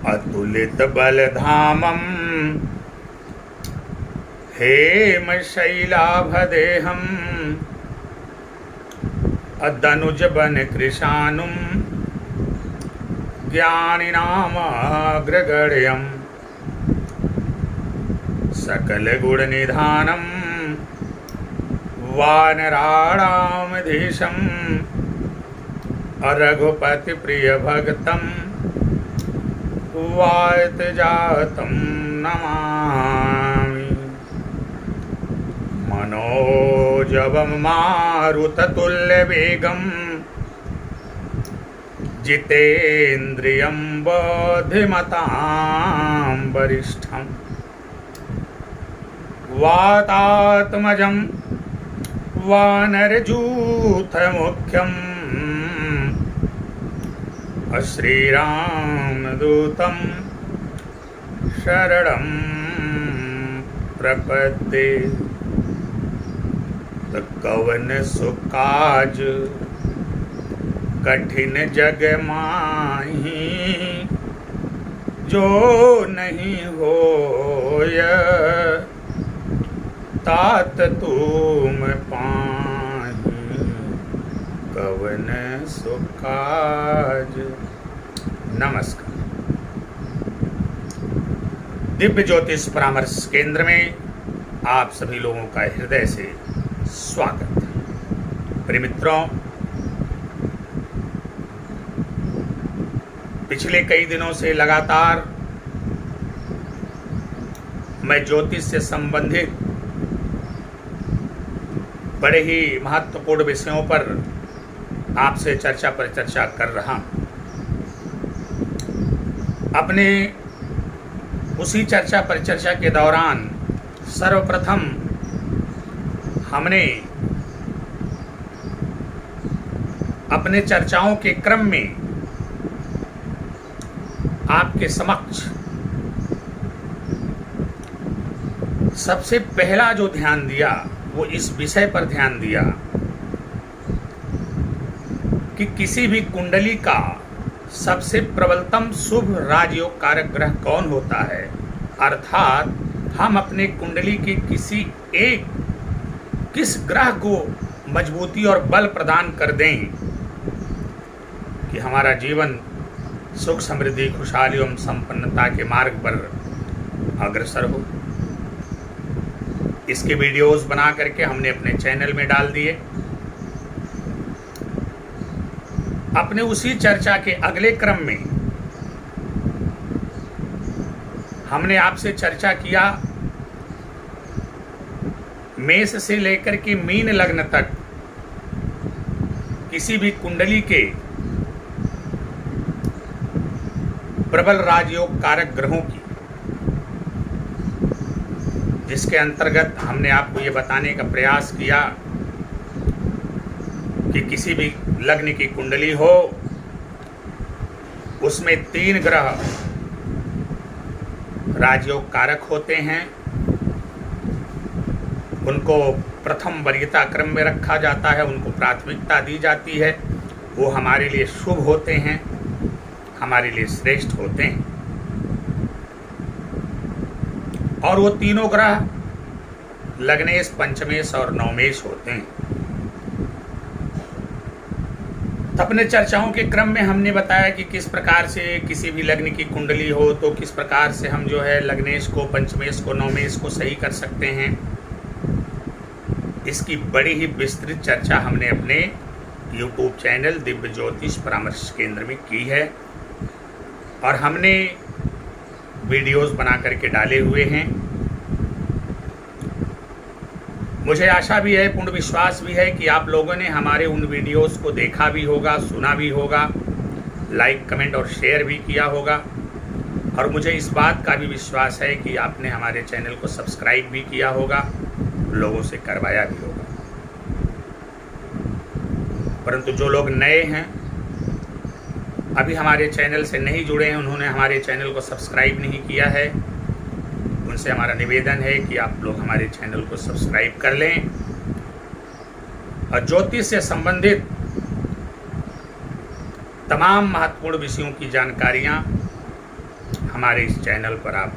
अतुलित बलधामं हेमशैलाभदेहम् अदनुजबनकृशानुं ज्ञानिनामग्रगण्यं सकलगुणनिधानं वानराणामधीशं रघुपतिप्रियभक्तं वातजातं नमामि। मनोजवं मारुततुल्यवेगं जितेन्द्रियं बुद्धिमतां वरिष्ठं वातात्मजं वानरयूथमुख्यं श्रीरामदूतं शरणं प्रपद्ये। कवन सुकाज कठिन जग माही, जो नहीं होय तात तुम पाही। कवन सुकाज। नमस्कार। दिव्य ज्योतिष परामर्श केंद्र में आप सभी लोगों का हृदय से स्वागत है। प्रिय मित्रों, पिछले कई दिनों से लगातार मैं ज्योतिष से संबंधित बड़े ही महत्वपूर्ण विषयों पर आपसे चर्चा परिचर्चा कर रहा हूं। अपने उसी चर्चा परिचर्चा के दौरान सर्वप्रथम हमने अपने चर्चाओं के क्रम में आपके समक्ष सबसे पहला जो ध्यान दिया वो इस विषय पर ध्यान दिया कि किसी भी कुंडली का सबसे प्रबलतम शुभ राजयोग कारक ग्रह कौन होता है। अर्थात हम अपने कुंडली के किस ग्रह को मजबूती और बल प्रदान कर दें कि हमारा जीवन सुख समृद्धि खुशहाली एवं संपन्नता के मार्ग पर अग्रसर हो। इसके वीडियोस बना करके हमने अपने चैनल में डाल दिए। अपने उसी चर्चा के अगले क्रम में हमने आपसे चर्चा किया मेष से लेकर के मीन लग्न तक किसी भी कुंडली के प्रबल राजयोग कारक ग्रहों की, जिसके अंतर्गत हमने आपको ये बताने का प्रयास किया कि किसी भी लग्न की कुंडली हो उसमें 3 ग्रह राजयोग कारक होते हैं। उनको प्रथम वरीयता क्रम में रखा जाता है, उनको प्राथमिकता दी जाती है। वो हमारे लिए शुभ होते हैं, हमारे लिए श्रेष्ठ होते हैं। और वो तीनों ग्रह लग्नेश, पंचमेश और नवमेश होते हैं। अपने चर्चाओं के क्रम में हमने बताया कि किस प्रकार से किसी भी लग्न की कुंडली हो तो किस प्रकार से हम जो है लग्नेश को, पंचमेश को, नवमेश को सही कर सकते हैं। इसकी बड़ी ही विस्तृत चर्चा हमने अपने YouTube चैनल दिव्य ज्योतिष परामर्श केंद्र में की है और हमने वीडियोस बना करके डाले हुए हैं। मुझे आशा भी है, पूर्ण विश्वास भी है कि आप लोगों ने हमारे उन वीडियोस को देखा भी होगा, सुना भी होगा, लाइक, कमेंट और शेयर भी किया होगा। और मुझे इस बात का भी विश्वास है कि आपने हमारे चैनल को सब्सक्राइब भी किया होगा, लोगों से करवाया भी होगा। परंतु जो लोग नए हैं, अभी हमारे चैनल से नहीं जुड़े हैं, उन्होंने हमारे चैनल को सब्सक्राइब नहीं किया है, उनसे हमारा निवेदन है कि आप लोग हमारे चैनल को सब्सक्राइब कर लें और ज्योतिष से संबंधित तमाम महत्वपूर्ण विषयों की जानकारियां हमारे इस चैनल पर आप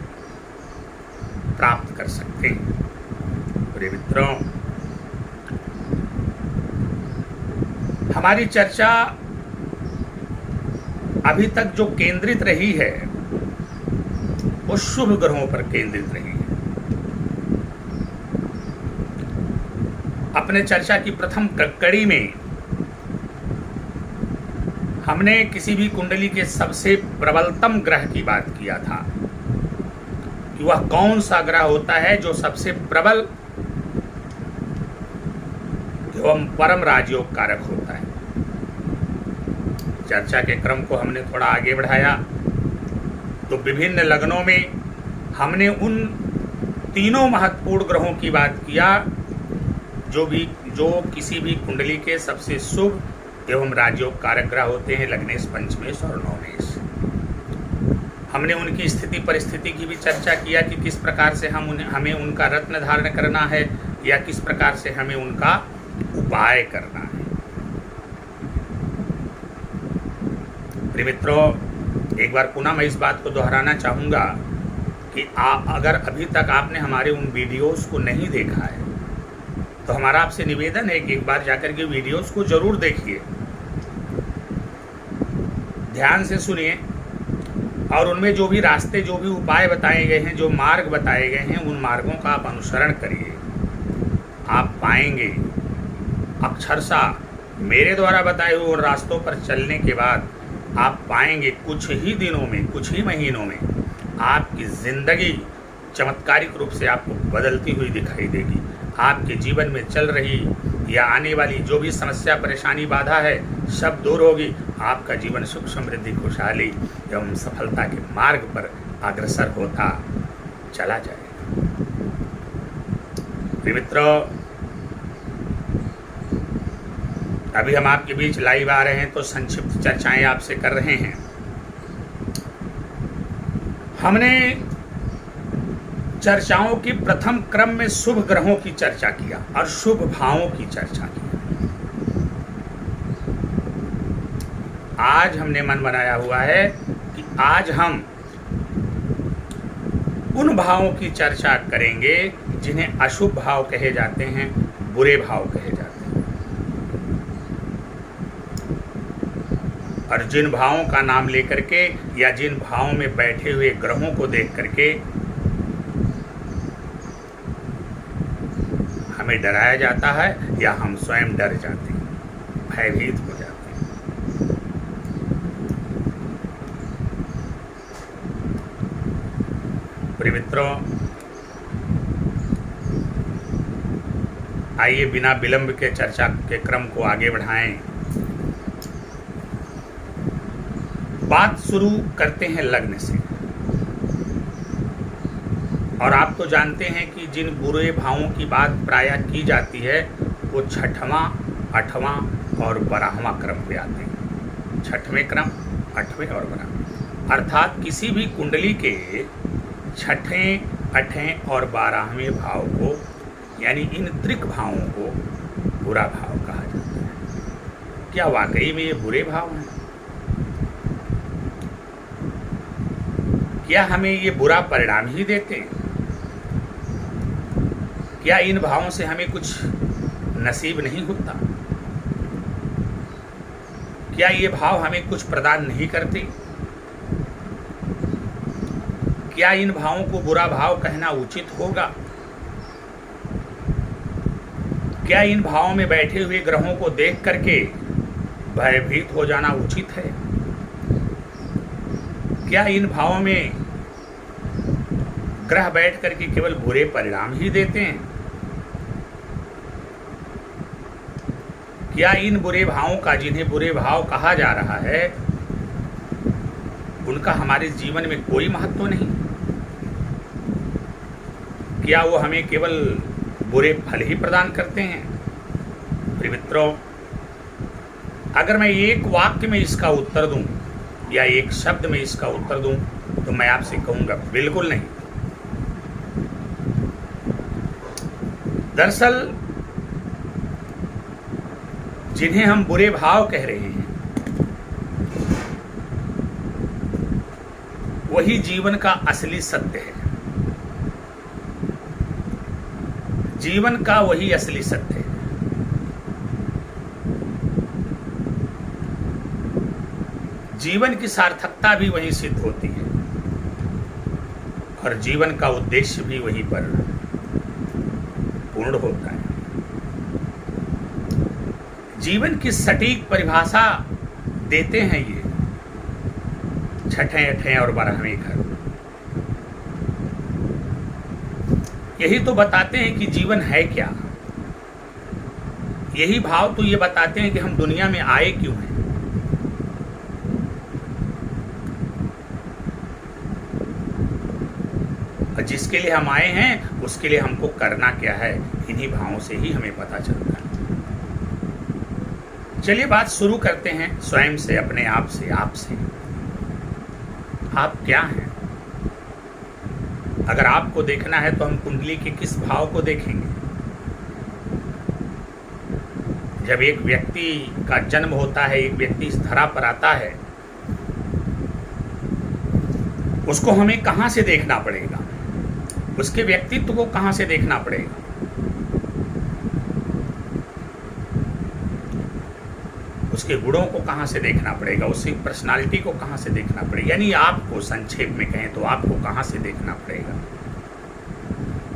प्राप्त कर सकते हैं। प्रिय मित्रों, हमारी चर्चा अभी तक जो केंद्रित रही है वो शुभ ग्रहों पर केंद्रित रही है। अपने चर्चा की प्रथम कड़ी में हमने किसी भी कुंडली के सबसे प्रबलतम ग्रह की बात किया था कि वह कौन सा ग्रह होता है जो सबसे प्रबल एवं परम राजयोग कारक होता है। चर्चा के क्रम को हमने थोड़ा आगे बढ़ाया तो विभिन्न लग्नों में हमने उन तीनों महत्वपूर्ण ग्रहों की बात किया जो किसी भी कुंडली के सबसे शुभ एवं राजयोग कारक ग्रह होते हैं, लग्नेश, पंचमेश और नवमेश। हमने उनकी स्थिति परिस्थिति की भी चर्चा किया कि किस प्रकार से हमें उनका रत्न धारण करना है या किस प्रकार से हमें उनका उपाय करना है। प्रिय मित्रों, एक बार पुनः मैं इस बात को दोहराना चाहूँगा कि अगर अभी तक आपने हमारे उन वीडियोस को नहीं देखा है तो हमारा आपसे निवेदन है कि एक बार जाकर के वीडियोस को जरूर देखिए, ध्यान से सुनिए और उनमें जो भी रास्ते, जो भी उपाय बताए गए हैं, जो मार्ग बताए गए हैं, उन मार्गों का आप अनुसरण करिए। आप पाएंगे अक्षरशः मेरे द्वारा बताए हुए उन रास्तों पर चलने के बाद आप पाएंगे कुछ ही दिनों में, कुछ ही महीनों में आपकी ज़िंदगी चमत्कारिक रूप से आपको बदलती हुई दिखाई देगी। आपके जीवन में चल रही या आने वाली जो भी समस्या, परेशानी, बाधा है, सब दूर होगी। आपका जीवन सुख, समृद्धि, खुशहाली एवं सफलता के मार्ग पर अग्रसर होता चला जाएगा। प्रिय मित्रों, अभी हम आपके बीच लाइव आ रहे हैं तो संक्षिप्त चर्चाएं आपसे कर रहे हैं। हमने चर्चाओं की प्रथम क्रम में शुभ ग्रहों की चर्चा किया और शुभ भावों की चर्चा की। आज हमने मन बनाया हुआ है कि आज हम उन भावों की चर्चा करेंगे जिन्हें अशुभ भाव कहे जाते हैं, बुरे भाव कहे जाते हैं। और जिन भावों का नाम लेकर के या जिन भावों में बैठे हुए ग्रहों को देख करके हमें डराया जाता है या हम स्वयं डर जाते हैं, भयभीत हो जाते हैं। प्रिय मित्रों, आइए बिना विलंब के चर्चा के क्रम को आगे बढ़ाएं। बात शुरू करते हैं लग्न से। और आप तो जानते हैं कि जिन बुरे भावों की बात प्रायः की जाती है वो छठवां, आठवां और 12वां क्रम पे आते हैं। छठवें क्रम, 8वें और 12वें, अर्थात किसी भी कुंडली के छठें, 8वें और 12वें भाव को, यानी इन त्रिक भावों को बुरा भाव कहा जाता है। क्या वाकई में ये बुरे भाव हैं? क्या हमें ये बुरा परिणाम ही देते हैं? क्या इन भावों से हमें कुछ नसीब नहीं होता? क्या ये भाव हमें कुछ प्रदान नहीं करते? क्या इन भावों को बुरा भाव कहना उचित होगा? क्या इन भावों में बैठे हुए ग्रहों को देख करके भयभीत हो जाना उचित है? क्या इन भावों में ग्रह बैठ करके केवल बुरे परिणाम ही देते हैं? क्या इन बुरे भावों का, जिन्हें बुरे भाव कहा जा रहा है, उनका हमारे जीवन में कोई महत्व नहीं? क्या वो हमें केवल बुरे फल ही प्रदान करते हैं? प्रिय मित्रों, अगर मैं एक वाक्य में इसका उत्तर दूं या एक शब्द में इसका उत्तर दूं तो मैं आपसे कहूंगा बिल्कुल नहीं। दरअसल जिन्हें हम बुरे भाव कह रहे हैं वही जीवन का असली सत्य है। जीवन का वही असली सत्य है। जीवन की सार्थकता भी वहीं सिद्ध होती है और जीवन का उद्देश्य भी वहीं पर पूर्ण होता है। जीवन की सटीक परिभाषा देते हैं ये छठें, अठें और 12वें घर। यही तो बताते हैं कि जीवन है क्या। यही भाव तो ये बताते हैं कि हम दुनिया में आए क्यों हैं। और जिसके लिए हम आए हैं उसके लिए हमको करना क्या है, इन्हीं भावों से ही हमें पता चलता है। चलिए बात शुरू करते हैं स्वयं से, अपने आप से, आपसे। आप क्या हैं? अगर आपको देखना है तो हम कुंडली के किस भाव को देखेंगे? जब एक व्यक्ति का जन्म होता है, एक व्यक्ति इस धरा पर आता है, उसको हमें कहां से देखना पड़ेगा? उसके व्यक्तित्व को कहां से देखना पड़ेगा? उसके गुणों को कहां से देखना पड़ेगा? उसकी पर्सनालिटी को कहां से देखना पड़ेगा? यानी आपको संक्षेप में कहें तो आपको कहां से देखना पड़ेगा?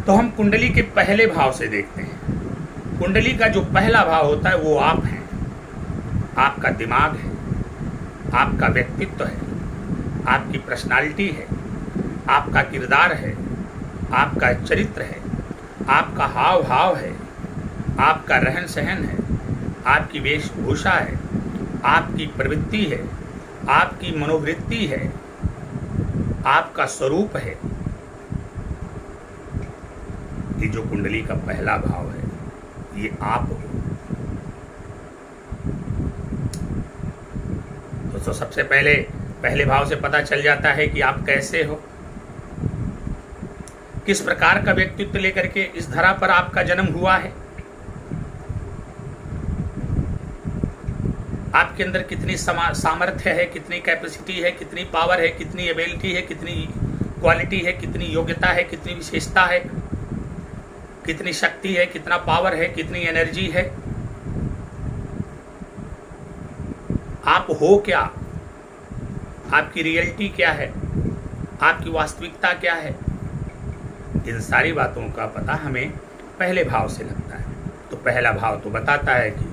तो हम कुंडली के पहले भाव से देखते हैं। कुंडली का जो पहला भाव होता है वो आप हैं। आपका दिमाग है, आपका व्यक्तित्व है, आपकी पर्सनालिटी है, आपका किरदार है, आपका चरित्र है, आपका हाव भाव है, आपका रहन सहन है, आपकी वेशभूषा है, आपकी प्रवृत्ति है, आपकी मनोवृत्ति है, आपका स्वरूप है। ये जो कुंडली का पहला भाव है ये आप हो। तो सबसे पहले भाव से पता चल जाता है कि आप कैसे हो, किस प्रकार का व्यक्तित्व लेकर के इस धरा पर आपका जन्म हुआ है, आपके अंदर कितनी सामर्थ्य है, कितनी कैपेसिटी है, कितनी पावर है, कितनी एबिलिटी है, कितनी क्वालिटी है, कितनी योग्यता है, कितनी विशेषता है, कितनी शक्ति है, कितना पावर है, कितनी एनर्जी है। आप हो क्या, आपकी रियलिटी क्या है, आपकी वास्तविकता क्या है, इन सारी बातों का पता हमें पहले भाव से लगता है। तो पहला भाव तो बताता है कि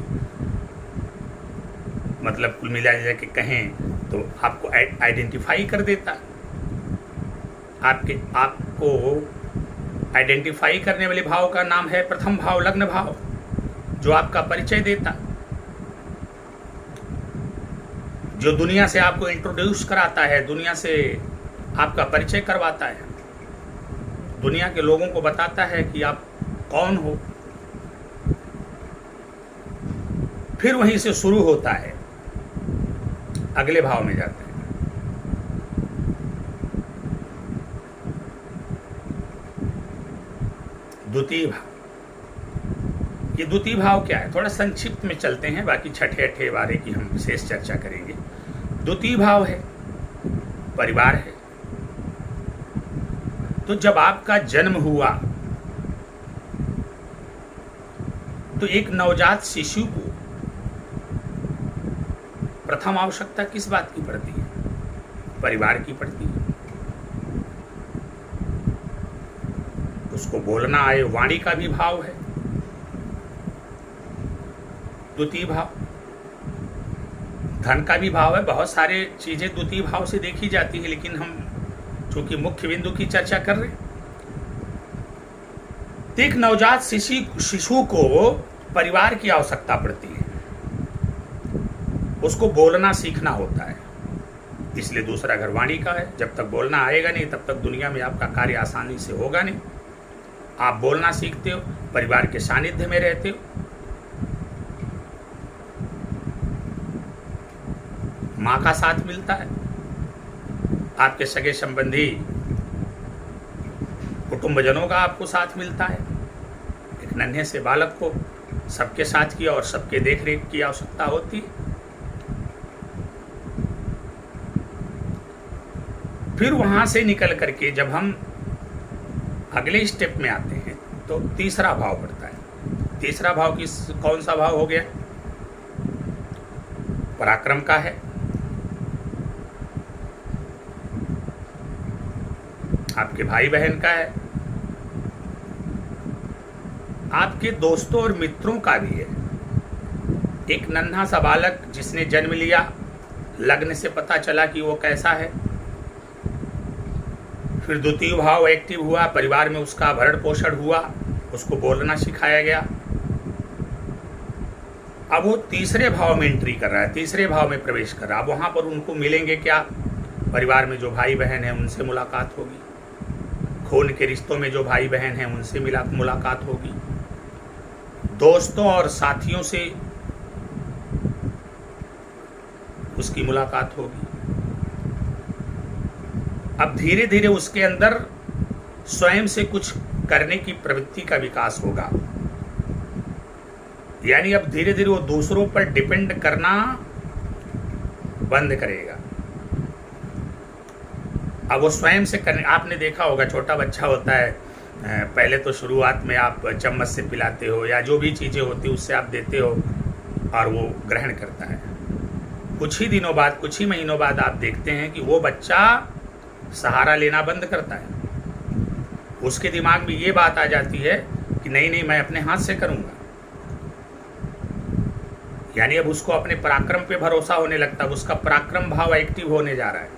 मतलब कुल मिला के कहें तो आपको आइडेंटिफाई कर देता। आपको आइडेंटिफाई करने वाले भाव का नाम है प्रथम भाव, लग्न भाव, जो आपका परिचय देता, जो दुनिया से आपको इंट्रोड्यूस कराता है, दुनिया से आपका परिचय करवाता है, दुनिया के लोगों को बताता है कि आप कौन हो। फिर वहीं से शुरू होता है, अगले भाव में जाते हैं। द्वितीय भाव। ये द्वितीय भाव क्या है, थोड़ा संक्षिप्त में चलते हैं, बाकी छठे अठे बारे की हम विशेष चर्चा करेंगे। द्वितीय भाव है परिवार है। तो जब आपका जन्म हुआ तो एक नवजात शिशु को प्रथम आवश्यकता किस बात की पड़ती है? परिवार की पड़ती है। उसको बोलना आए, वाणी का भी भाव है द्वितीय भाव। धन का भी भाव है। बहुत सारे चीजें द्वितीय भाव से देखी जाती है, लेकिन हम चूंकि मुख्य बिंदु की चर्चा कर रहे हैं। तो एक नवजात शिशु को परिवार की आवश्यकता पड़ती है, उसको बोलना सीखना होता है। इसलिए दूसरा घर वाणी का है। जब तक बोलना आएगा नहीं तब तक दुनिया में आपका कार्य आसानी से होगा नहीं। आप बोलना सीखते हो, परिवार के सानिध्य में रहते हो। माँ का साथ मिलता है, आपके सगे संबंधी कुटुंबजनों का आपको साथ मिलता है। एक नन्हे से बालक को सबके साथ की और सबके देखरेख की आवश्यकता होती है। फिर वहाँ से निकल करके जब हम अगले स्टेप में आते हैं तो तीसरा भाव पड़ता है। तीसरा भाव कौन सा भाव हो गया? पराक्रम का है। आपके भाई बहन का है, आपके दोस्तों और मित्रों का भी है। एक नन्हा सा बालक जिसने जन्म लिया, लग्न से पता चला कि वो कैसा है। फिर द्वितीय भाव एक्टिव हुआ, परिवार में उसका भरण पोषण हुआ, उसको बोलना सिखाया गया। अब वो तीसरे भाव में एंट्री कर रहा है, तीसरे भाव में प्रवेश कर रहा है। अब वहाँ पर उनको मिलेंगे क्या? परिवार में जो भाई बहन है उनसे मुलाकात होगी, खून के रिश्तों में जो भाई बहन हैं उनसे मुलाकात होगी, दोस्तों और साथियों से उसकी मुलाकात होगी। अब धीरे धीरे उसके अंदर स्वयं से कुछ करने की प्रवृत्ति का विकास होगा। यानी अब धीरे धीरे वो दूसरों पर डिपेंड करना बंद करेगा। अब वो स्वयं से करने, आपने देखा होगा छोटा बच्चा होता है, पहले तो शुरुआत में आप चम्मच से पिलाते हो या जो भी चीज़ें होती है उससे आप देते हो और वो ग्रहण करता है। कुछ ही दिनों बाद, कुछ ही महीनों बाद आप देखते हैं कि वो बच्चा सहारा लेना बंद करता है। उसके दिमाग में ये बात आ जाती है कि नहीं नहीं, मैं अपने हाथ से करूँगा। यानी अब उसको अपने पराक्रम पे भरोसा होने लगता है, उसका पराक्रम भाव एक्टिव होने जा रहा है।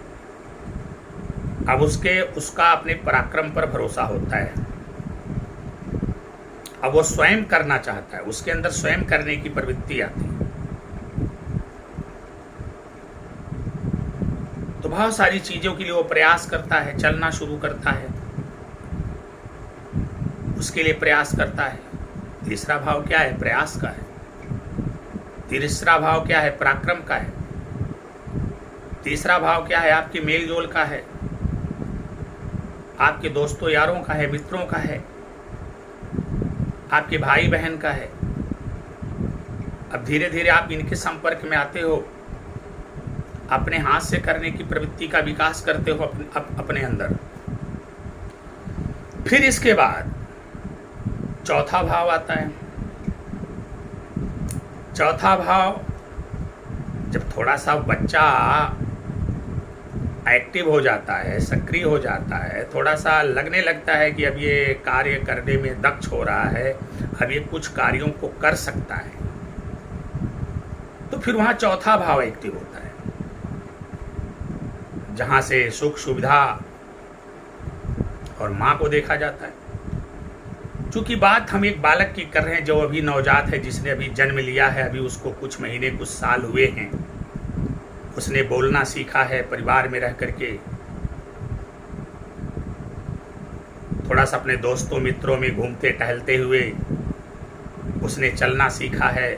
अब उसका अपने पराक्रम पर भरोसा होता है। अब वो स्वयं करना चाहता है, उसके अंदर स्वयं करने की प्रवृत्ति आती है। तो बहुत सारी चीजों के लिए वो प्रयास करता है, चलना शुरू करता है, उसके लिए प्रयास करता है। तीसरा भाव क्या है? प्रयास का है। तीसरा भाव क्या है? पराक्रम का है। तीसरा भाव क्या है? आपके मेल जोल का है, आपके दोस्तों यारों का है, मित्रों का है, आपके भाई बहन का है। अब धीरे धीरे आप इनके संपर्क में आते हो, अपने हाथ से करने की प्रवृत्ति का विकास करते हो अपने अंदर। फिर इसके बाद चौथा भाव आता है। चौथा भाव जब थोड़ा सा बच्चा एक्टिव हो जाता है, सक्रिय हो जाता है, थोड़ा सा लगने लगता है कि अब ये कार्य करने में दक्ष हो रहा है, अब ये कुछ कार्यों को कर सकता है, तो फिर वहाँ चौथा भाव एक्टिव होता है, जहाँ से सुख सुविधा और माँ को देखा जाता है। चूंकि बात हम एक बालक की कर रहे हैं जो अभी नवजात है, जिसने अभी जन्म लिया है, अभी उसको कुछ महीने कुछ साल हुए हैं, उसने बोलना सीखा है परिवार में रह करके, थोड़ा सा अपने दोस्तों मित्रों में घूमते टहलते हुए उसने चलना सीखा है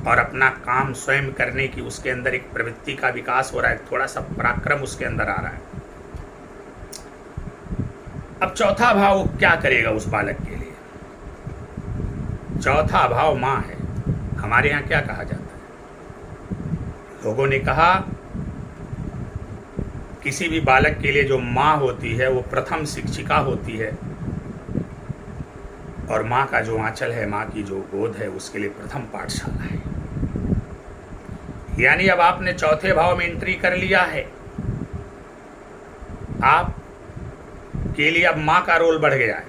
और अपना काम स्वयं करने की उसके अंदर एक प्रवृत्ति का विकास हो रहा है, थोड़ा सा पराक्रम उसके अंदर आ रहा है। अब चौथा भाव क्या करेगा उस बालक के लिए? चौथा भाव माँ है। हमारे यहाँ क्या कहा जाता है? लोगों ने कहा किसी भी बालक के लिए जो माँ होती है वो प्रथम शिक्षिका होती है, और माँ का जो आंचल है, माँ की जो गोद है, उसके लिए प्रथम पाठशाला है। यानी अब आपने चौथे भाव में एंट्री कर लिया है, आप के लिए अब माँ का रोल बढ़ गया है,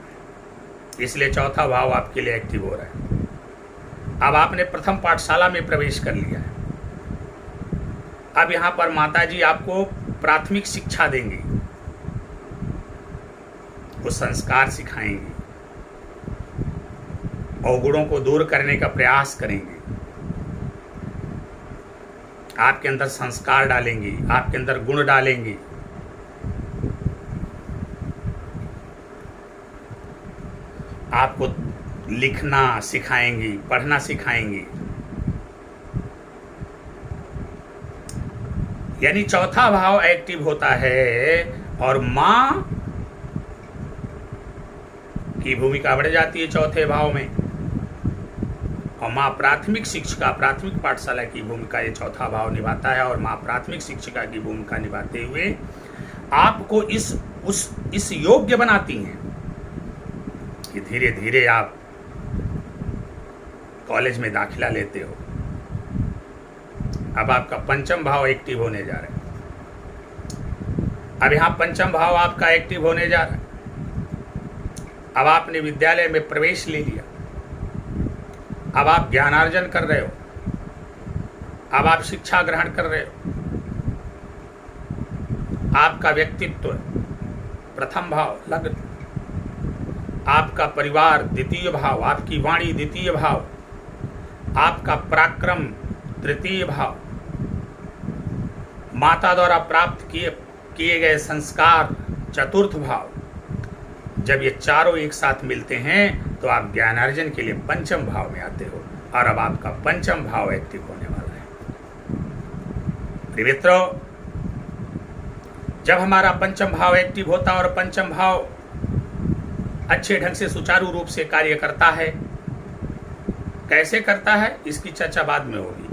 इसलिए चौथा भाव आपके लिए एक्टिव हो रहा है। अब आपने प्रथम पाठशाला में प्रवेश कर लिया है। अब यहाँ पर माता जी आपको प्राथमिक शिक्षा देंगी, वो संस्कार सिखाएंगी, अवगुणों को दूर करने का प्रयास करेंगे, आपके अंदर संस्कार डालेंगी, आपके अंदर गुण डालेंगी। आपको लिखना सिखाएंगी, पढ़ना सिखाएंगी। यानी चौथा भाव एक्टिव होता है और माँ की भूमिका बढ़ जाती है चौथे भाव में, और माँ प्राथमिक शिक्षिका, प्राथमिक पाठशाला की भूमिका ये चौथा भाव निभाता है। और माँ प्राथमिक शिक्षिका की भूमिका निभाते हुए आपको इस योग्य बनाती हैं कि धीरे धीरे आप कॉलेज में दाखिला लेते हो। अब आपका पंचम भाव एक्टिव होने जा रहा है। अब यहां पंचम भाव आपका एक्टिव होने जा रहा है। अब आपने विद्यालय में प्रवेश ले लिया। अब आप ज्ञानार्जन कर रहे हो। अब आप शिक्षा ग्रहण कर रहे हो। आपका व्यक्तित्व प्रथम भाव लग्न, आपका परिवार द्वितीय भाव, आपकी वाणी द्वितीय भाव, आपका पराक्रम तृतीय भाव, माता द्वारा प्राप्त किए गए संस्कार चतुर्थ भाव। जब ये चारों एक साथ मिलते हैं तो आप ज्ञानार्जन के लिए पंचम भाव में आते हो और अब आपका पंचम भाव एक्टिव होने वाला है। प्रिय मित्रों, जब हमारा पंचम भाव एक्टिव होता है और पंचम भाव अच्छे ढंग से सुचारू रूप से कार्य करता है, कैसे करता है इसकी चर्चा बाद में होगी।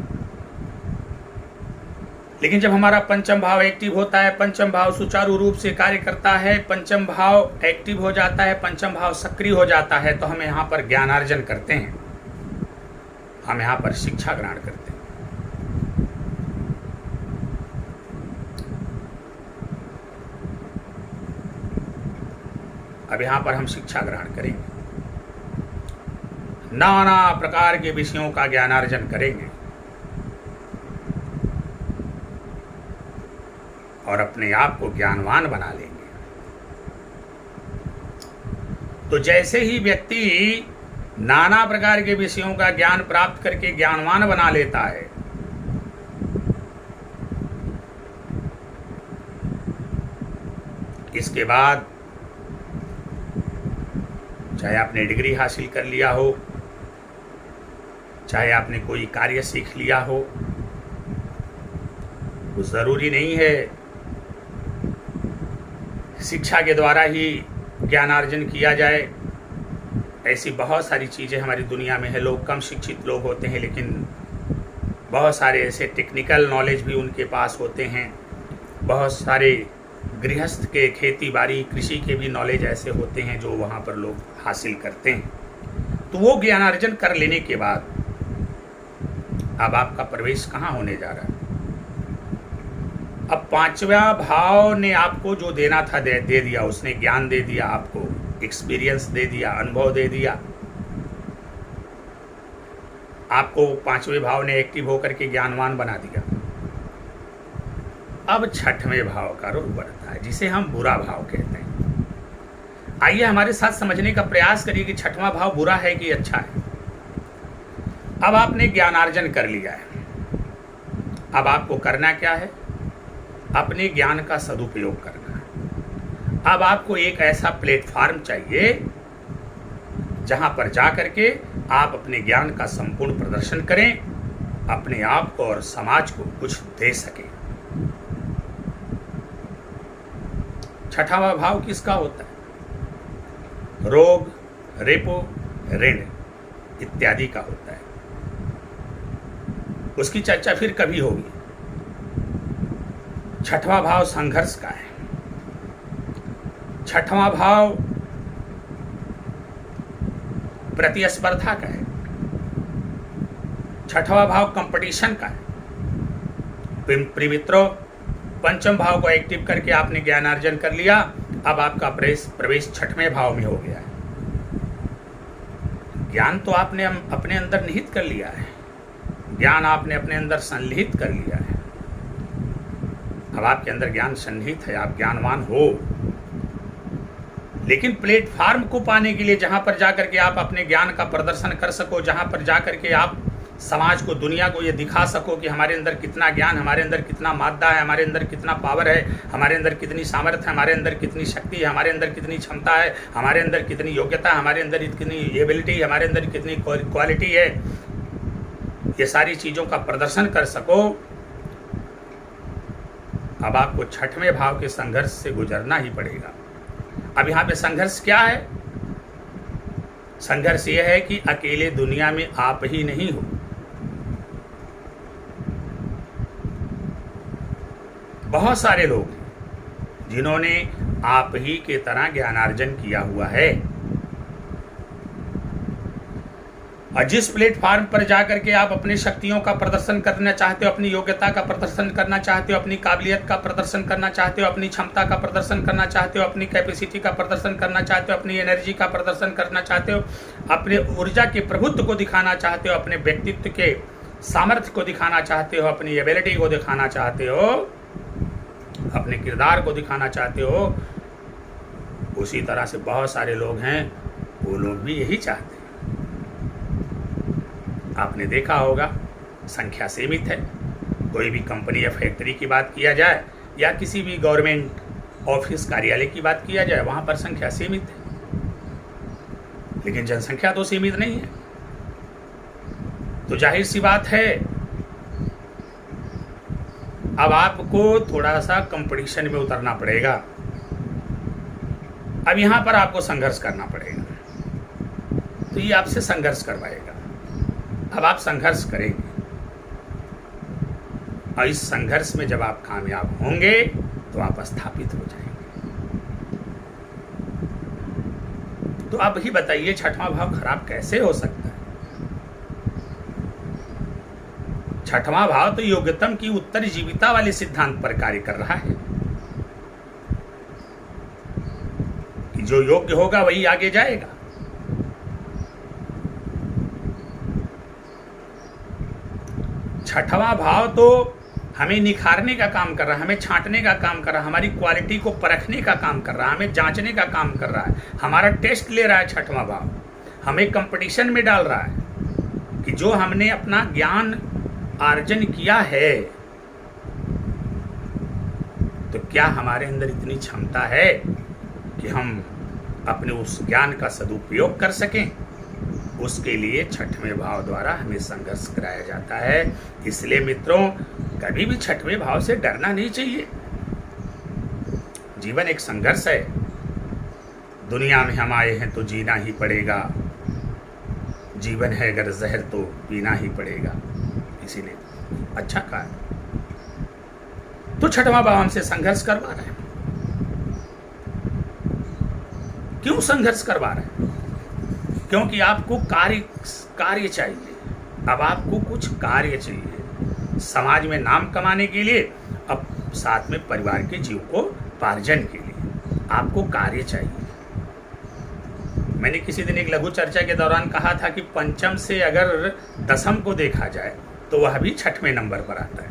लेकिन जब हमारा पंचम भाव एक्टिव होता है, पंचम भाव सुचारू रूप से कार्य करता है, पंचम भाव एक्टिव हो जाता है, पंचम भाव सक्रिय हो जाता है, तो हम यहाँ पर ज्ञानार्जन करते हैं, हम यहाँ पर शिक्षा ग्रहण करते हैं। अब यहाँ पर हम शिक्षा ग्रहण करेंगे, नाना प्रकार के विषयों का ज्ञानार्जन करेंगे और अपने आप को ज्ञानवान बना लेंगे। तो जैसे ही व्यक्ति नाना प्रकार के विषयों का ज्ञान प्राप्त करके ज्ञानवान बना लेता है, इसके बाद चाहे आपने डिग्री हासिल कर लिया हो, चाहे आपने कोई कार्य सीख लिया हो, वो जरूरी नहीं है शिक्षा के द्वारा ही ज्ञानार्जन किया जाए। ऐसी बहुत सारी चीज़ें हमारी दुनिया में है। लोग कम शिक्षित लोग होते हैं, लेकिन बहुत सारे ऐसे टेक्निकल नॉलेज भी उनके पास होते हैं। बहुत सारे गृहस्थ के, खेती बाड़ी, कृषि के भी नॉलेज ऐसे होते हैं जो वहाँ पर लोग हासिल करते हैं। तो वो ज्ञानार्जन कर लेने के बाद अब आपका प्रवेश कहाँ होने जा रहा है? अब पांचवा भाव ने आपको जो देना था दे दिया। उसने ज्ञान दे दिया, आपको एक्सपीरियंस दे दिया, अनुभव दे दिया। आपको पांचवें भाव ने एक्टिव होकर के ज्ञानवान बना दिया। अब छठवें भाव का रुख बढ़ता है, जिसे हम बुरा भाव कहते हैं। आइए हमारे साथ समझने का प्रयास करिए कि छठवां भाव बुरा है कि अच्छा है। अब आपने ज्ञानार्जन कर लिया है। अब आपको करना क्या है? अपने ज्ञान का सदुपयोग करना है। अब आपको एक ऐसा प्लेटफॉर्म चाहिए जहां पर जाकर के आप अपने ज्ञान का संपूर्ण प्रदर्शन करें, अपने आप को और समाज को कुछ दे सकें। छठावां भाव किसका होता है? रोग, रेपो, ऋण इत्यादि का होता है। उसकी चर्चा फिर कभी होगी। छठवां भाव संघर्ष का है। छठवां भाव प्रतिस्पर्धा का है। छठवां भाव कंपटीशन का है। प्रिय मित्रों, पंचम भाव को एक्टिव करके आपने ज्ञानार्जन कर लिया। अब आपका प्रवेश छठवें भाव में हो गया है। ज्ञान तो आपने अपने अंदर निहित कर लिया है, ज्ञान आपने अपने अंदर संनिहित कर लिया है। अब आपके अंदर ज्ञान सन्निहित है, आप ज्ञानवान हो। लेकिन प्लेटफॉर्म को पाने के लिए, जहां पर जाकर के आप अपने ज्ञान का प्रदर्शन कर सको, जहां पर जाकर के आप समाज को, दुनिया को ये दिखा सको कि हमारे अंदर कितना ज्ञान, हमारे अंदर कितना मादा है, हमारे अंदर कितना पावर है, हमारे अंदर कितनी सामर्थ्य है, हमारे अंदर कितनी शक्ति है, हमारे अंदर कितनी क्षमता है, हमारे अंदर कितनी योग्यता है, हमारे अंदर कितनी एबिलिटी है, हमारे अंदर कितनी क्वालिटी है, ये सारी चीज़ों का प्रदर्शन कर सको। अब आपको छठवें भाव के संघर्ष से गुजरना ही पड़ेगा। अब यहाँ पे संघर्ष क्या है? संघर्ष यह है कि अकेले दुनिया में आप ही नहीं हो। बहुत सारे लोग हैं जिन्होंने आप ही के तरह ज्ञानार्जन किया हुआ है। और जिस प्लेटफॉर्म पर जाकर के आप अपनी शक्तियों का प्रदर्शन करना चाहते हो, अपनी योग्यता का प्रदर्शन करना चाहते हो, अपनी काबिलियत का प्रदर्शन करना चाहते हो, अपनी क्षमता का प्रदर्शन करना चाहते हो, अपनी कैपेसिटी का प्रदर्शन करना चाहते हो, अपनी एनर्जी का प्रदर्शन करना चाहते हो, अपने ऊर्जा के प्रभुत्व को दिखाना चाहते हो, अपने व्यक्तित्व के सामर्थ्य को दिखाना चाहते हो, अपनी एबिलिटी को दिखाना चाहते हो, अपने किरदार को दिखाना चाहते हो, उसी तरह से बहुत सारे लोग हैं, वो लोग भी यही चाहते हैं। आपने देखा होगा संख्या सीमित है। कोई भी कंपनी या फैक्ट्री की बात किया जाए या किसी भी गवर्नमेंट ऑफिस कार्यालय की बात किया जाए, वहां पर संख्या सीमित है, लेकिन जनसंख्या तो सीमित नहीं है। तो जाहिर सी बात है, अब आपको थोड़ा सा कंपटीशन में उतरना पड़ेगा। अब यहां पर आपको संघर्ष करना पड़ेगा, तो ये आपसे संघर्ष करवाएगा। अब आप संघर्ष करेंगे और इस संघर्ष में जब आप कामयाब होंगे तो आप स्थापित हो जाएंगे। तो आप ही बताइए, छठवां भाव खराब कैसे हो सकता है? छठवां भाव तो योग्यतम की उत्तर जीविता वाले सिद्धांत पर कार्य कर रहा है कि जो योग्य होगा वही आगे जाएगा। छठवां भाव तो हमें निखारने का काम कर रहा है, हमें छांटने का काम कर रहा है, हमारी क्वालिटी को परखने का काम कर रहा है, हमें जांचने का काम कर रहा है, हमारा टेस्ट ले रहा है। छठवां भाव हमें कंपटीशन में डाल रहा है कि जो हमने अपना ज्ञान आर्जन किया है, तो क्या हमारे अंदर इतनी क्षमता है कि हम अपने उस ज्ञान का सदुपयोग कर सकें। उसके लिए छठवें भाव द्वारा हमें संघर्ष कराया जाता है। इसलिए मित्रों, कभी भी छठवें भाव से डरना नहीं चाहिए। जीवन एक संघर्ष है। दुनिया में हम आए हैं तो जीना ही पड़ेगा। जीवन है अगर जहर तो पीना ही पड़ेगा। इसीलिए अच्छा कहा। तो छठवां भाव हमसे संघर्ष करवा रहे हैं। क्यों संघर्ष करवा रहे हैं? क्योंकि आपको कार्य चाहिए। अब आपको कुछ कार्य चाहिए समाज में नाम कमाने के लिए, अब साथ में परिवार के जीव को पार्जन के लिए आपको कार्य चाहिए। मैंने किसी दिन एक लघु चर्चा के दौरान कहा था कि पंचम से अगर दसम को देखा जाए तो वह भी छठवें नंबर पर आता है।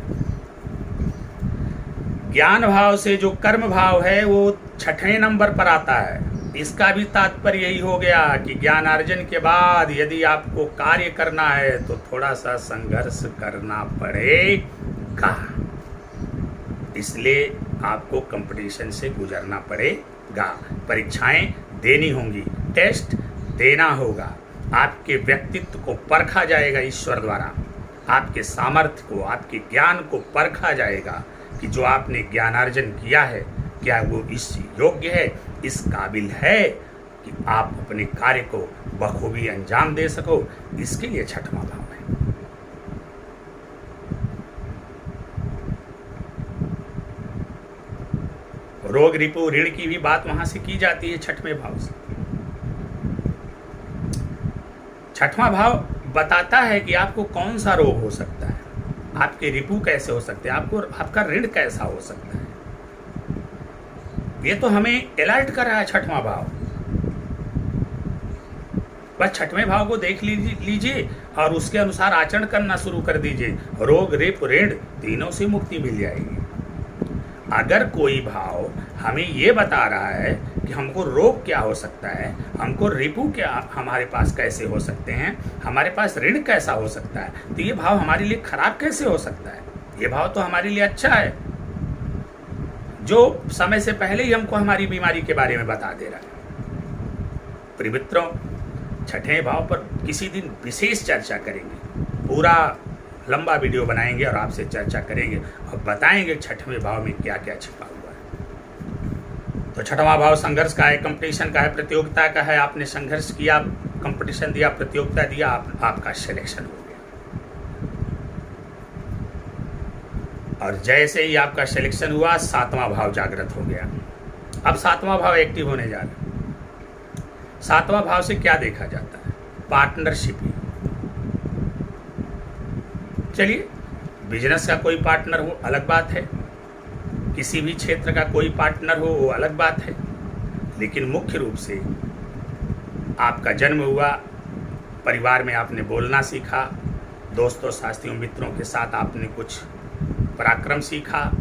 ज्ञान भाव से जो कर्म भाव है वो छठवें नंबर पर आता है। इसका भी तात्पर्य यही हो गया कि ज्ञानार्जन के बाद यदि आपको कार्य करना है तो थोड़ा सा संघर्ष करना पड़ेगा। इसलिए आपको कंपटीशन से गुजरना पड़ेगा, परीक्षाएं देनी होंगी, टेस्ट देना होगा, आपके व्यक्तित्व को परखा जाएगा ईश्वर द्वारा, आपके सामर्थ्य को, आपके ज्ञान को परखा जाएगा कि जो आपने ज्ञानार्जन किया है क्या वो इस योग्य है, इस काबिल है कि आप अपने कार्य को बखूबी अंजाम दे सको। इसके लिए छठवां भाव है। रोग रिपु ऋण की भी बात वहां से की जाती है छठवें भाव से। छठवां भाव बताता है कि आपको कौन सा रोग हो सकता है, आपके रिपु कैसे हो सकते हैं, आपको आपका ऋण कैसा हो सकता है। ये तो हमें अलर्ट कर रहा है छठवां भाव। बस छठवें भाव को देख लीजिए और उसके अनुसार आचरण करना शुरू कर दीजिए। रोग रिप ऋण तीनों से मुक्ति मिल जाएगी। अगर कोई भाव हमें ये बता रहा है कि हमको रोग क्या हो सकता है, हमको रिपु क्या हमारे पास कैसे हो सकते हैं, हमारे पास ऋण कैसा हो सकता है, तो ये भाव हमारे लिए खराब कैसे हो सकता है? ये भाव तो हमारे लिए अच्छा है, जो समय से पहले ही हमको हमारी बीमारी के बारे में बता दे रहा है। प्रिय मित्रों, छठवें भाव पर किसी दिन विशेष चर्चा करेंगे, पूरा लंबा वीडियो बनाएंगे और आपसे चर्चा करेंगे और बताएंगे छठवें भाव में क्या क्या छिपा हुआ है। तो छठवां भाव संघर्ष का है, कंपटीशन का है, प्रतियोगिता का है। आपने संघर्ष किया, कंपटीशन दिया, प्रतियोगिता दिया, आपका सिलेक्शन हो गया। और जैसे ही आपका सिलेक्शन हुआ 7वां भाव जागृत हो गया। अब 7वां भाव एक्टिव होने जा रहा है। 7वां भाव से क्या देखा जाता है? पार्टनरशिप। चलिए, बिजनेस का कोई पार्टनर हो अलग बात है, किसी भी क्षेत्र का कोई पार्टनर हो वो अलग बात है, लेकिन मुख्य रूप से आपका जन्म हुआ, परिवार में आपने बोलना सीखा, दोस्तों साथियों मित्रों के साथ आपने कुछ पराक्रम सीखा।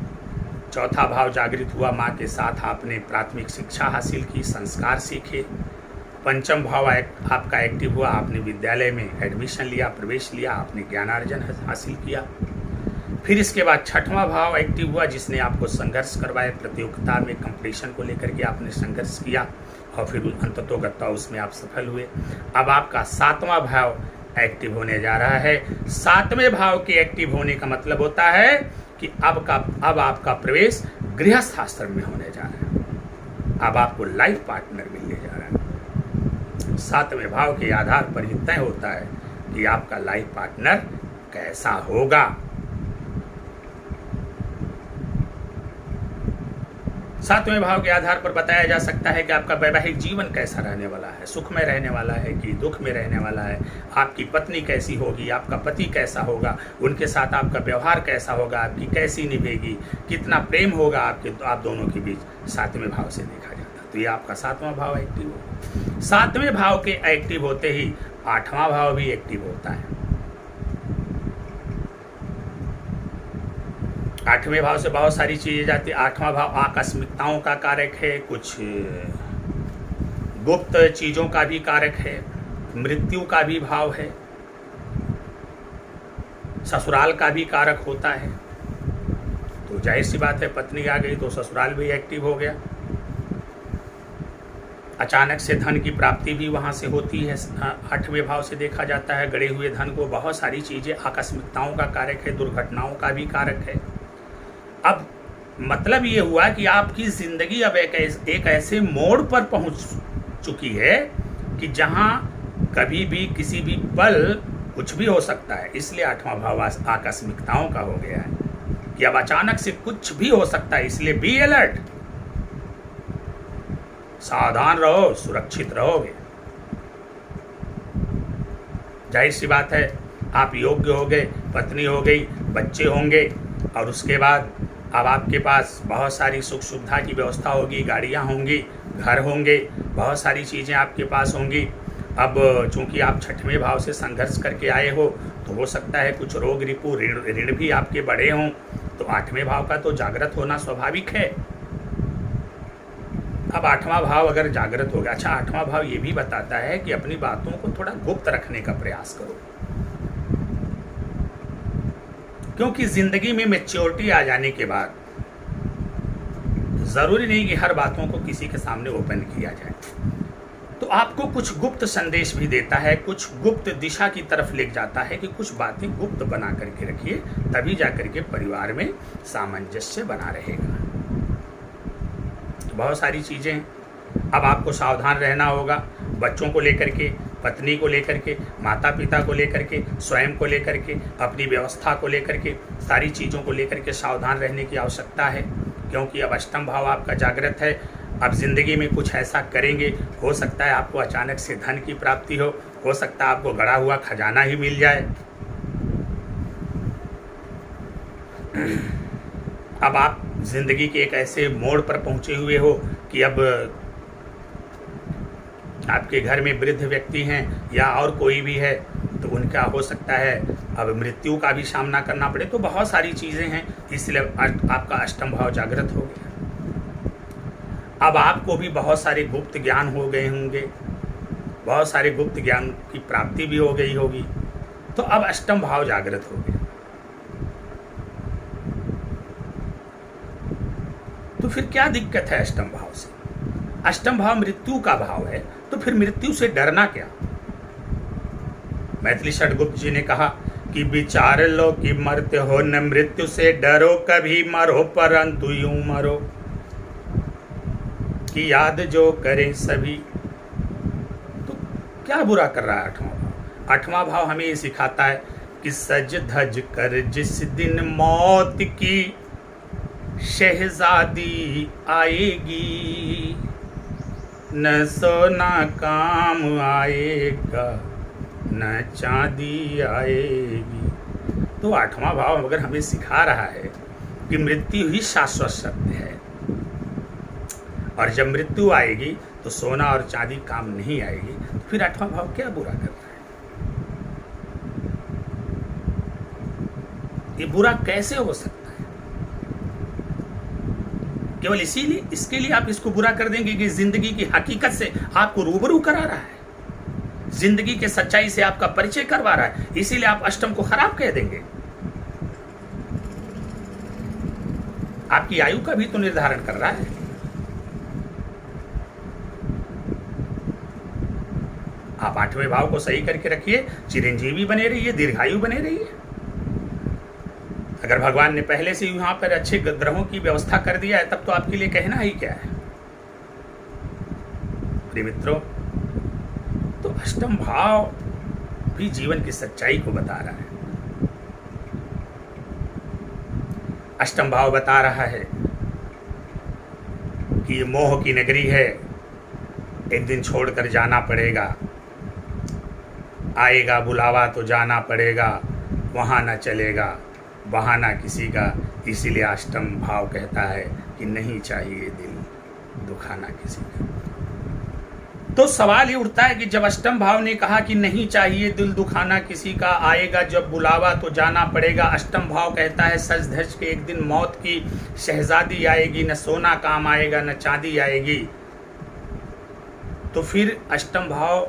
चौथा भाव जागृत हुआ, माँ के साथ आपने प्राथमिक शिक्षा हासिल की, संस्कार सीखे। पंचम भाव आपका एक्टिव हुआ, आपने विद्यालय में एडमिशन लिया, प्रवेश लिया, आपने ज्ञानार्जन हासिल किया। फिर इसके बाद 6वां भाव एक्टिव हुआ, जिसने आपको संघर्ष करवाए, प्रतियोगिता में कंपटीशन को लेकर के आपने संघर्ष किया और फिर अंततोगत्ता उसमें आप सफल हुए। अब आपका 7वां भाव एक्टिव होने जा रहा है। 7वें भाव के एक्टिव होने का मतलब होता है कि अब आपका प्रवेश गृहस्थ आश्रम में होने जा रहा है। अब आपको लाइफ पार्टनर मिलने जा रहा है। 7वें भाव के आधार पर ही तय होता है कि आपका लाइफ पार्टनर कैसा होगा। 7वें भाव के आधार पर बताया जा सकता है कि आपका वैवाहिक जीवन कैसा रहने वाला है, सुखमय रहने वाला है कि दुख में रहने वाला है, आपकी पत्नी कैसी होगी, आपका पति कैसा होगा, उनके साथ आपका व्यवहार कैसा होगा, आपकी कैसी निभेगी, कितना प्रेम होगा आप दोनों के बीच। 7वें भाव से देखा जाता है। तो ये आपका 7वां भाव एक्टिव होगा। 7वें भाव के एक्टिव होते ही 8वां भाव भी एक्टिव होता है। 8वें भाव से बहुत सारी चीजें जाती है। 8वां भाव आकस्मिकताओं का कारक है, कुछ गुप्त चीजों का भी कारक है, मृत्यु का भी भाव है, ससुराल का भी कारक होता है। तो जाहिर सी बात है, पत्नी आ गई तो ससुराल भी एक्टिव हो गया। अचानक से धन की प्राप्ति भी वहां से होती है। 8वें भाव से देखा जाता है गड़े हुए धन को। बहुत सारी चीजें आकस्मिकताओं का कारक है, दुर्घटनाओं का भी कारक है। अब मतलब ये हुआ कि आपकी जिंदगी अब एक ऐसे मोड़ पर पहुंच चुकी है कि जहां कभी भी किसी भी पल कुछ भी हो सकता है। इसलिए 8वां भाव आकस्मिकताओं का हो गया है कि अब अचानक से कुछ भी हो सकता है। इसलिए बी अलर्ट, सावधान रहो, सुरक्षित रहोगे। जाहिर सी बात है, आप योग्य हो गए, पत्नी हो गई, बच्चे होंगे और उसके बाद अब आपके पास बहुत सारी सुख सुविधा की व्यवस्था होगी, गाड़ियां होंगी, घर होंगे, बहुत सारी चीज़ें आपके पास होंगी। अब चूंकि आप 6वें भाव से संघर्ष करके आए हो तो हो सकता है कुछ रोग रिपू ऋण भी आपके बड़े हों। तो 8वें भाव का तो जागृत होना स्वाभाविक है। अब 8वां भाव अगर जागृत होगा, अच्छा 8वां भाव ये भी बताता है कि अपनी बातों को थोड़ा गुप्त रखने का प्रयास करो, क्योंकि जिंदगी में मैच्योरिटी आ जाने के बाद जरूरी नहीं कि हर बातों को किसी के सामने ओपन किया जाए। तो आपको कुछ गुप्त संदेश भी देता है, कुछ गुप्त दिशा की तरफ ले जाता है कि कुछ बातें गुप्त बना करके रखिए, तभी जाकर के परिवार में सामंजस्य बना रहेगा। तो बहुत सारी चीजें, अब आपको सावधान रहना होगा, बच्चों को लेकर के, पत्नी को लेकर के, माता पिता को लेकर के, स्वयं को लेकर के, अपनी व्यवस्था को लेकर के, सारी चीज़ों को लेकर के सावधान रहने की आवश्यकता है। क्योंकि अब 8वां भाव आपका जागृत है। अब जिंदगी में कुछ ऐसा करेंगे, हो सकता है आपको अचानक से धन की प्राप्ति हो सकता है आपको गड़ा हुआ खजाना ही मिल जाए। अब आप जिंदगी के एक ऐसे मोड़ पर पहुंचे हुए हो कि अब आपके घर में वृद्ध व्यक्ति हैं या और कोई भी है तो उनका हो सकता है अब मृत्यु का भी सामना करना पड़े। तो बहुत सारी चीज़ें हैं, इसलिए आपका 8वां भाव जागृत हो गया। अब आपको भी बहुत सारे गुप्त ज्ञान हो गए होंगे, बहुत सारे गुप्त ज्ञान की प्राप्ति भी हो गई होगी। तो अब 8वां भाव जागृत हो गया। तो फिर क्या दिक्कत है 8वां भाव से? 8वां भाव मृत्यु का भाव है, तो फिर मृत्यु से डरना क्या? मैथिली षडगुप्त जी ने कहा कि विचार लो कि मरते हो न मृत्यु से डरो, कभी मरो परंतु यूं मरो कि याद जो करें सभी। तो क्या बुरा कर रहा है 8वां भाव? 8वां भाव हमें ये सिखाता है कि सज धज कर जिस दिन मौत की शहजादी आएगी, न सोना काम आएगा न चांदी आएगी। तो आठवां भाव अगर हमें सिखा रहा है कि मृत्यु ही शाश्वत सत्य है, और जब मृत्यु आएगी तो सोना और चांदी काम नहीं आएगी, तो फिर आठवां भाव क्या बुरा कर रहा है? ये बुरा कैसे हो सकता है? केवल इसीलिए, इसके लिए आप इसको बुरा कर देंगे कि जिंदगी की हकीकत से आपको रूबरू करा रहा है, जिंदगी के सच्चाई से आपका परिचय करवा रहा है, इसीलिए आप अष्टम को खराब कह देंगे। आपकी आयु का भी तो निर्धारण कर रहा है। आप आठवें भाव को सही करके रखिए, चिरंजीवी बने रहिए, दीर्घायु बने रहिए। अगर भगवान ने पहले से यहां पर अच्छे ग्रहों की व्यवस्था कर दिया है, तब तो आपके लिए कहना ही क्या है। प्रिय मित्रों, तो अष्टम भाव भी जीवन की सच्चाई को बता रहा है। अष्टम भाव बता रहा है कि ये मोह की नगरी है, एक दिन छोड़कर जाना पड़ेगा, आएगा बुलावा तो जाना पड़ेगा, वहाँ न चलेगा बहाना किसी का। इसीलिए अष्टम भाव कहता है कि नहीं चाहिए दिल दुखाना किसी का। तो सवाल ये उठता है कि जब अष्टम भाव ने कहा कि नहीं चाहिए दिल दुखाना किसी का, आएगा जब बुलावा तो जाना पड़ेगा, अष्टम भाव कहता है सज धज के एक दिन मौत की शहजादी आएगी, न सोना काम आएगा न चांदी आएगी, तो फिर अष्टम भाव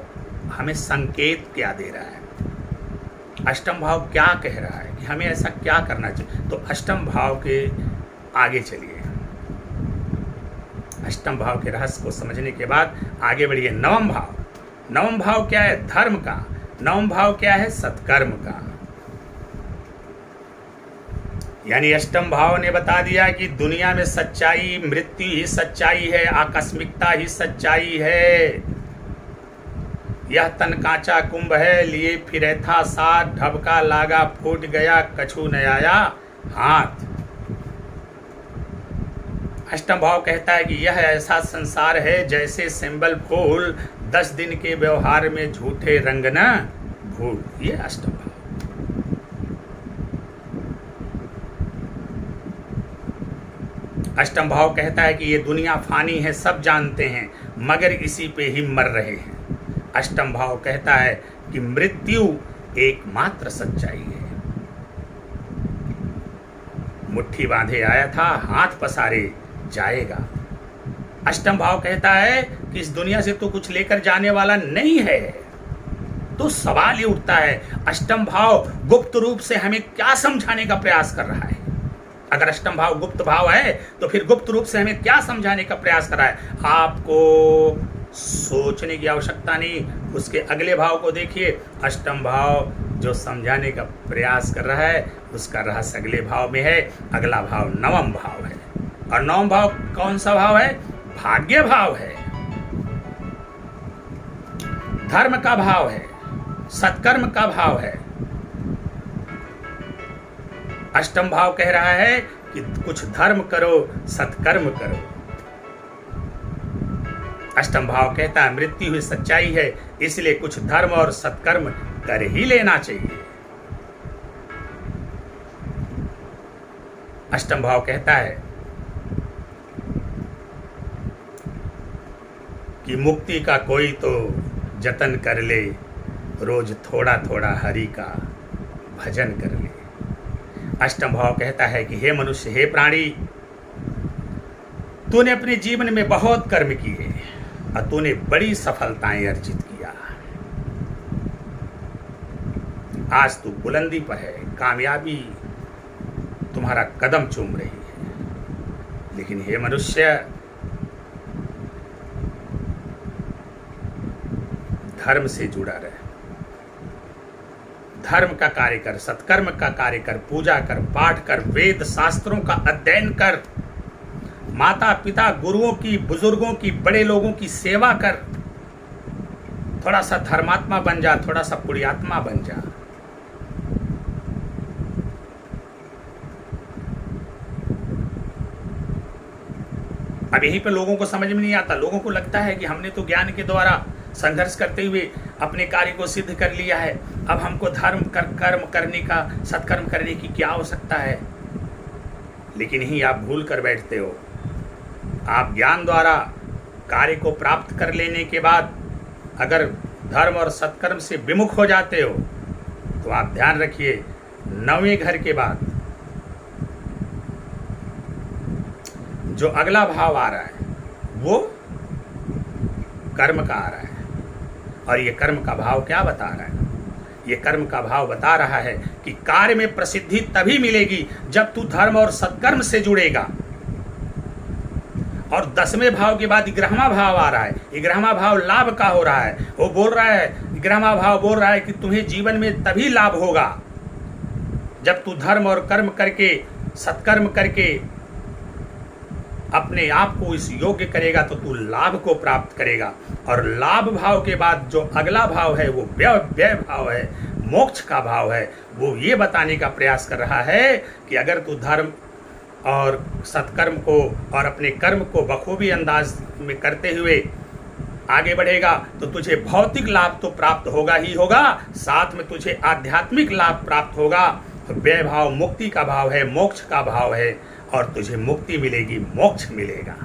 हमें संकेत क्या दे रहा है? अष्टम भाव क्या कह रहा है कि हमें ऐसा क्या करना चाहिए? तो अष्टम भाव के आगे चलिए, अष्टम भाव के रहस्य को समझने के बाद आगे बढ़िए। नवम भाव, नवम भाव क्या है? धर्म का। नवम भाव क्या है? सत्कर्म का। यानी अष्टम भाव ने बता दिया कि दुनिया में सच्चाई, मृत्यु ही सच्चाई है, आकस्मिकता ही सच्चाई है। यह तन कांचा कुंभ है, लिए फिरे था साथ, ढबका लागा फूट गया, कछु न आया हाथ। अष्टम भाव कहता है कि यह ऐसा संसार है जैसे सिंबल फूल, 10 दिन के व्यवहार में झूठे रंग न भूल। ये अष्टम भाव। अष्टम भाव कहता है कि ये दुनिया फानी है, सब जानते हैं, मगर इसी पे ही मर रहे हैं। अष्टम भाव कहता है कि मृत्यु एकमात्र सच्चाई है। मुट्ठी बांधे आया था, हाथ पसारे जाएगा। अष्टम भाव कहता है कि इस दुनिया से तो कुछ लेकर जाने वाला नहीं है। तो सवाल ये उठता है, अष्टम भाव गुप्त रूप से हमें क्या समझाने का प्रयास कर रहा है? अगर अष्टम भाव गुप्त भाव है तो फिर गुप्त रूप से हमें क्या समझाने का प्रयास कर रहा है? आपको सोचने की आवश्यकता नहीं, उसके अगले भाव को देखिए। अष्टम भाव जो समझाने का प्रयास कर रहा है उसका रहस्य अगले भाव में है। अगला भाव नवम भाव है, और नवम भाव कौन सा भाव है? भाग्य भाव है, धर्म का भाव है, सत्कर्म का भाव है। अष्टम भाव कह रहा है कि कुछ धर्म करो, सत्कर्म करो। अष्टम भाव कहता है मृत्यु ही सच्चाई है, इसलिए कुछ धर्म और सत्कर्म कर ही लेना चाहिए। अष्टम भाव कहता है कि मुक्ति का कोई तो जतन कर ले, रोज थोड़ा थोड़ा हरि का भजन कर ले। अष्टम भाव कहता है कि हे मनुष्य, हे प्राणी, तूने अपने जीवन में बहुत कर्म किए और तूने बड़ी सफलताएं अर्जित किया। आज तू बुलंदी पर है, कामयाबी तुम्हारा कदम चूम रही है, लेकिन हे मनुष्य, धर्म से जुड़ा रहे, धर्म का कार्य कर, सत्कर्म का कार्य कर, पूजा कर, पाठ कर, वेद शास्त्रों का अध्ययन कर, माता पिता गुरुओं की, बुजुर्गों की, बड़े लोगों की सेवा कर, थोड़ा सा धर्मात्मा बन जा, थोड़ा सा पुण्यात्मा बन जा। अब यहीं पर लोगों को समझ में नहीं आता। लोगों को लगता है कि हमने तो ज्ञान के द्वारा संघर्ष करते हुए अपने कार्य को सिद्ध कर लिया है, अब हमको धर्म कर्म करने का, सत्कर्म करने की क्या आवश्यकता है। लेकिन यही आप भूल कर बैठते हो। आप ज्ञान द्वारा कार्य को प्राप्त कर लेने के बाद अगर धर्म और सत्कर्म से विमुख हो जाते हो तो आप ध्यान रखिए, 9वें घर के बाद जो अगला भाव आ रहा है वो कर्म का आ रहा है। और ये कर्म का भाव क्या बता रहा है? ये कर्म का भाव बता रहा है कि कार्य में प्रसिद्धि तभी मिलेगी जब तू धर्म और सत्कर्म से जुड़ेगा। और 10वें भाव के बाद 11वां भाव आ रहा है। 11वां भाव लाभ का हो रहा है। वो बोल रहा है, 11वां भाव बोल रहा है कि तुम्हें जीवन में तभी लाभ होगा जब तू धर्म और कर्म करके, सत्कर्म करके अपने आप को इस योग्य करेगा तो तू लाभ को प्राप्त करेगा। और लाभ भाव के बाद जो अगला भाव है वो व्यय भाव है, मोक्ष का भाव है। वो ये बताने का प्रयास कर रहा है कि अगर तू धर्म और सत्कर्म को और अपने कर्म को बखूबी अंदाज में करते हुए आगे बढ़ेगा तो तुझे भौतिक लाभ तो प्राप्त होगा ही होगा, साथ में तुझे आध्यात्मिक लाभ प्राप्त होगा। व्यय भाव मुक्ति का भाव है, मोक्ष का भाव है, और तुझे मुक्ति मिलेगी, मोक्ष मिलेगा।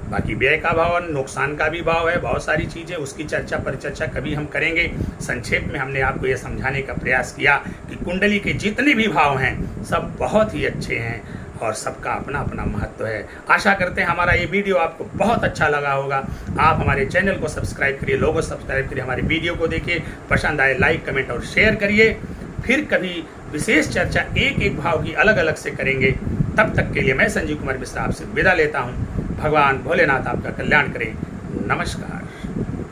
बाकी व्यय का भाव और नुकसान का भी भाव है, बहुत सारी चीजें, उसकी चर्चा परिचर्चा कभी हम करेंगे। संक्षेप में हमने आपको यह समझाने का प्रयास किया कि कुंडली के जितने भी भाव हैं सब बहुत ही अच्छे हैं और सबका अपना अपना महत्व है। आशा करते हैं हमारा ये वीडियो आपको बहुत अच्छा लगा होगा। आप हमारे चैनल को सब्सक्राइब करिए, लोगों सब्सक्राइब करिए, हमारे वीडियो को देखिए, पसंद आए लाइक कमेंट और शेयर करिए। फिर कभी विशेष चर्चा एक एक भाव की अलग अलग से करेंगे। तब तक के लिए मैं संजीव कुमार मिश्रा आपसे विदा लेता हूँ। भगवान भोलेनाथ आपका कल्याण करें। नमस्कार।